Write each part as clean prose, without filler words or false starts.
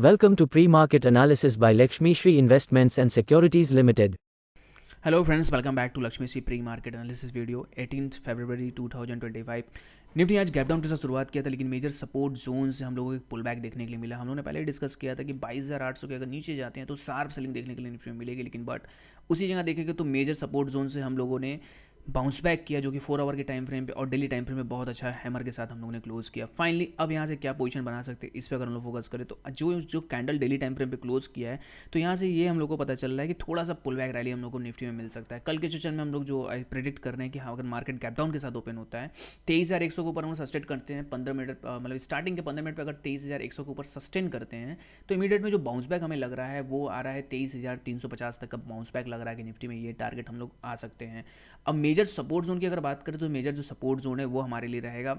Welcome to Pre-Market Analysis by Lakshmi Shri Investments and Securities Limited. Hello friends, welcome back to Lakshmi सी pre market analysis video 18 फरवरी 2025। Nifty आज gap down के साथ शुरुआत किया था, लेकिन मेजर सपोर्ट जोन से हम लोगों को एक पुल बैक देखने के लिए मिला। हम लोगों ने पहले ही डिस्कस किया था कि 22,800 के अगर नीचे जाते हैं तो शार्प सेलिंग देखने के लिए निफ्टी में मिलेगी, लेकिन बट उसी जगह देखेंगे तो मेजर सपोर्ट जोन से हम लोगों ने बाउंस बैक किया, जो कि 4 आवर के टाइम फ्रेम पे और डेली टाइम फ्रेम में बहुत अच्छा हैमर के साथ हम लोगों ने क्लोज किया। फाइनली अब यहाँ से क्या पोजीशन बना सकते हैं, इस पर अगर हम लोग फोकस करें तो जो कैंडल डेली टाइम फ्रेम पे क्लोज किया है, तो यहाँ से ये हम लोग को पता चल रहा है कि थोड़ा सा पुल बैक रैली हम लोग को निफ्टी में मिल सकता है। कल के सेशन में हम लोग जो प्रेडिक्ट कर रहे हैं कि हाँ, अगर मार्केट गैप डाउन के साथ ओपन होता है 23,100 के ऊपर हम सस्टेन करते हैं 15 मिनट, मतलब स्टार्टिंग के 15 मिनट पर अगर 23,100 के ऊपर सस्टेन करते हैं तो इमीडिएट में जो बाउंस बैक हमें लग रहा है वो आ रहा है 23,350 तक का बाउंस बैक लग रहा है कि निफ्टी में ये टारगेट हम लोग आ सकते हैं। अब मेजर सपोर्ट जोन की अगर बात करें तो मेजर जो सपोर्ट जोन है वो हमारे लिए रहेगा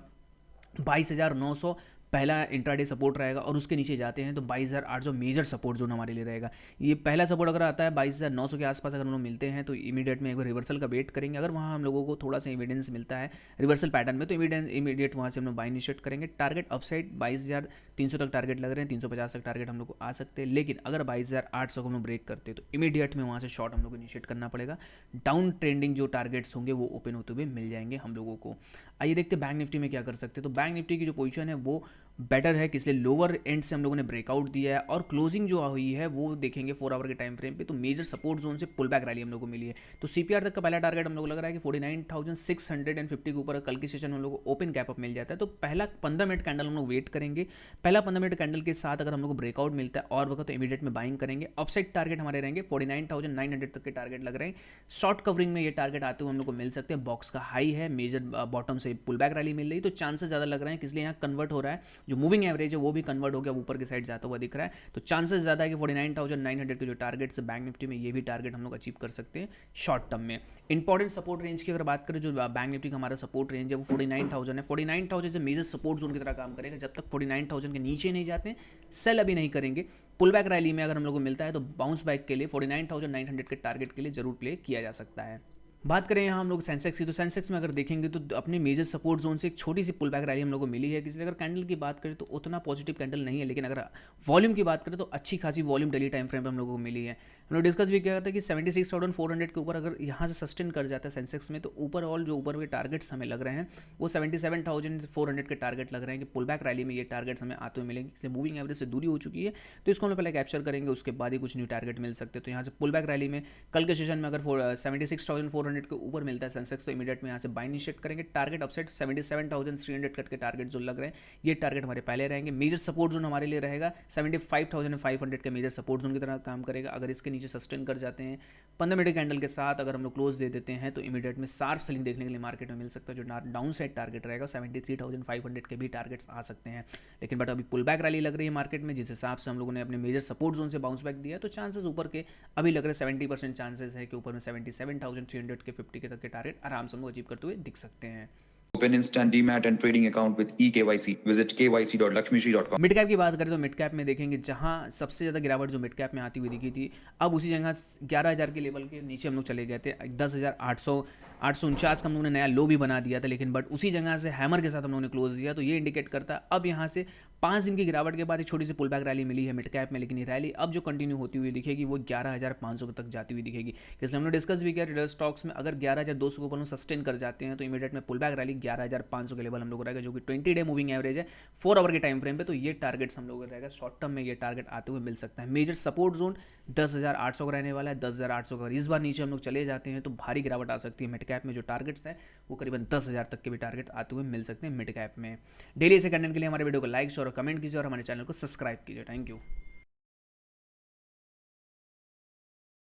22,900 पहला इंट्राडे सपोर्ट रहेगा, और उसके नीचे जाते हैं तो 22,800 मेजर सपोर्ट जोन हमारे लिए रहेगा। ये पहला सपोर्ट अगर आता है 22,900 के आसपास अगर हम लोग मिलते हैं तो इमीडिएट में एक बार रिवर्सल का वेट करेंगे। अगर वहाँ हम लोगों को थोड़ा सा एविडेंस मिलता है रिवर्सल पैटर्न में तो इमीडिएट वहाँ से हम लोग बाय इनिशिएट करेंगे। टारगेट अपसाइड 22,300 तक टारगेट लग रहे हैं, 350 तक टारगेट हम लोग को आ सकते हैं, लेकिन अगर 22,800 को हम लोग ब्रेक करते हैं तो इमीडिएट में वहाँ से शॉर्ट हम लोग को इनिशिएट करना पड़ेगा। डाउन ट्रेंडिंग जो टारगेट्स होंगे वो ओपन होते हुए मिल जाएंगे हम लोगों को। आइए देखते हैं बैंक निफ्टी में क्या कर सकते हैं। तो बैंक निफ्टी की जो पोजीशन है वो बेटर है, इसलिए लोअर एंड से हम लोगों ने ब्रेकआउट दिया है, और क्लोजिंग जो हुई है वो देखेंगे 4 आवर के टाइम फ्रेम पे तो मेजर सपोर्ट जोन से पुल बैक रैली हम लोगों को मिली है। तो सीपीआर तक का पहला टारगेट हम लोग को लग रहा है कि 49,650 के ऊपर कल के सेशन में हम लोग को ओपन गैप अप मिल जाता है तो पहला 15 मिनट कैंडल हम लोग वेट करेंगे। पहला 15 मिनट कैंडल के साथ अगर हम लोग को ब्रेकआउट मिलता है और वक्त तो इमीडिएट में बाइंग करेंगे। अपसाइड टारगेट हमारे रहेंगे 49,900 तक के टारगेट लग रहे हैं। शॉर्ट कवरिंग में ये टारगेट आते हुए हम लोग को मिल सकते हैं। बॉक्स का हाई है, मेजर बॉटम से पुल बैक रैली मिल रही है तो चांसेस ज़्यादा लग रहे हैं, इसलिए यहाँ कन्वर्ट हो रहा है। जो मूविंग एवरेज है वो भी कन्वर्ट हो गया, ऊपर की साइड जाता हुआ दिख रहा है, तो चांसेस ज़्यादा है कि 49,900 के जो टारगेट्स बैंक निफ्टी में ये भी टारगेट हम लोग अचीव कर सकते हैं शॉर्ट टर्म में। इंपॉर्टेंट सपोर्ट रेंज की अगर बात करें, जो बैंक निफ्टी का हमारा सपोर्ट रेंज है वो 49,000 है। 49,000 से मेजर सपोर्ट जोन की तरह काम करेगा। जब तक 49,000 के नीचे नहीं जाते सेल अभी नहीं करेंगे। पुल बैक रैली में अगर हम लोग को मिलता है तो बाउंस बैक के लिए 49,900 के टारगेट के लिए जरूर प्ले किया जा सकता है। बात करें यहाँ हम लोग सेंसेक्स की, तो सेंसेक्स में अगर देखेंगे तो अपने मेजर सपोर्ट जोन से एक छोटी सी पुल बैक रैली हम लोग को मिली है। इसलिए अगर कैंडल की बात करें तो उतना पॉजिटिव कैंडल नहीं है, लेकिन अगर वॉल्यूम की बात करें तो अच्छी खासी वॉल्यूम डेली टाइम फ्रेम पर हम लोगों को मिली है। हम लोग डिस्कस भी किया था कि 76,400 के ऊपर अगर यहाँ से सस्टेन कर जाता है सेंसेक्स में तो ऊपर ऑल जो ऊपर के टारगेट्स हमें लग रहे हैं वो 77,400 के टारगेट लग रहे हैं कि पुल बैक रैली में ये टारगेट्स हमें आते हुए मिलेंगे। इसलिए मूविंग एवरेज से दूरी हो चुकी है तो इसको हम पहले कैप्चर करेंगे, उसके बाद ही कुछ न्यू टारगेट मिल सकते हैं। तो यहाँ से पुल बैक रैली में कल के सेशन में अगर 76,400 के ऊपर मिलता है सेंसेक्स तो इमीडिएट में यहाँ से बाय इनिशिएट करेंगे। टारगेट अपसाइड 77,300 कट के टारगेट जो लग रहे हैं ये टारगेट हमारे पहले रहेंगे। मेजर सपोर्ट जोन हमारे लिए रहेगा 75,500 के मेजर सपोर्ट जोन की तरह काम करेगा। अगर इसके नीचे सस्टेन कर जाते हैं 15 मिनट कैंडल के साथ अगर हम लोग क्लोज दे देते हैं तो इमीडिएट में शार्प सेलिंग देखने के लिए मार्केट में मिल सकता है। जो डाउन साइड टारगेट रहेगा 73,500 के भी टारगेट्स आ सकते हैं, लेकिन बट अभी पुल बैक रैली लग रही है मार्केट में, जिस हिसाब से हम लोगों ने अपने मेजर सपोर्ट जोन से बाउंस बैक दिया है तो चांसेस ऊपर के अभी लग रहे 70% चांसेस है कि ऊपर में 77,300 के 50 के तक के टारगेट आराम से हम लोग अचीव करते हुए दिख सकते हैं। Open instant demat and trading account with eKYC. Visit kyc.lakshmishri.com. Mid cap की बात करें तो मिड कैप में देखेंगे जहां सबसे ज़्यादा गिरावट जो मिड कैप में आती हुई दिखी थी, अब उसी जगह 11,000 के लेवल के नीचे हम लोग चले गए थे। 10,849 का हम लोगों ने नया लो भी बना दिया था, लेकिन बट उसी जगह से हैमर के साथ हम लोगों ने क्लोज दिया। तो ये इंडिकेट करता है अब यहाँ से 5 दिन की गिरावट के बाद एक छोटी सी पुल बैक रैली मिली है मिड कैप में, लेकिन ये रैली अब जो कंटिन्यू होती हुई दिखेगी वो 11,500 तक जाती हुई दिखेगी। इसलिए हमने डिस्कस भी किया ट्रेडर स्टॉक्स में अगर 11,200 के ऊपर हम सस्टेन कर जाते हैं तो इमीडिएट में पुल बैक रैली 11,500 के लेवल हम लोग को रहेगा, जो कि 20 डे मूविंग एवरेज है 4 आवर के टाइम फ्रेम पे। तो ये टारगेट्स हम लोगों को रहेगा शॉर्ट टर्म में, ये टारगेट आते हुए मिल सकता है। मेजर सपोर्ट जोन 10,800 का रहने वाला है। 10,800 का इस बार नीचे हम लोग चले जाते हैं तो भारी गिरावट आ सकती है। मिड कैप में जो टारगेट्स हैं वो करीबन 10,000 तक के भी टारगेट आते हुए मिल सकते हैं मिड कैप में। डेली ऐसे कंटेंट के लिए हमारे वीडियो को लाइक शेयर और कमेंट कीजिए और हमारे चैनल को सब्सक्राइब कीजिए। Thank you.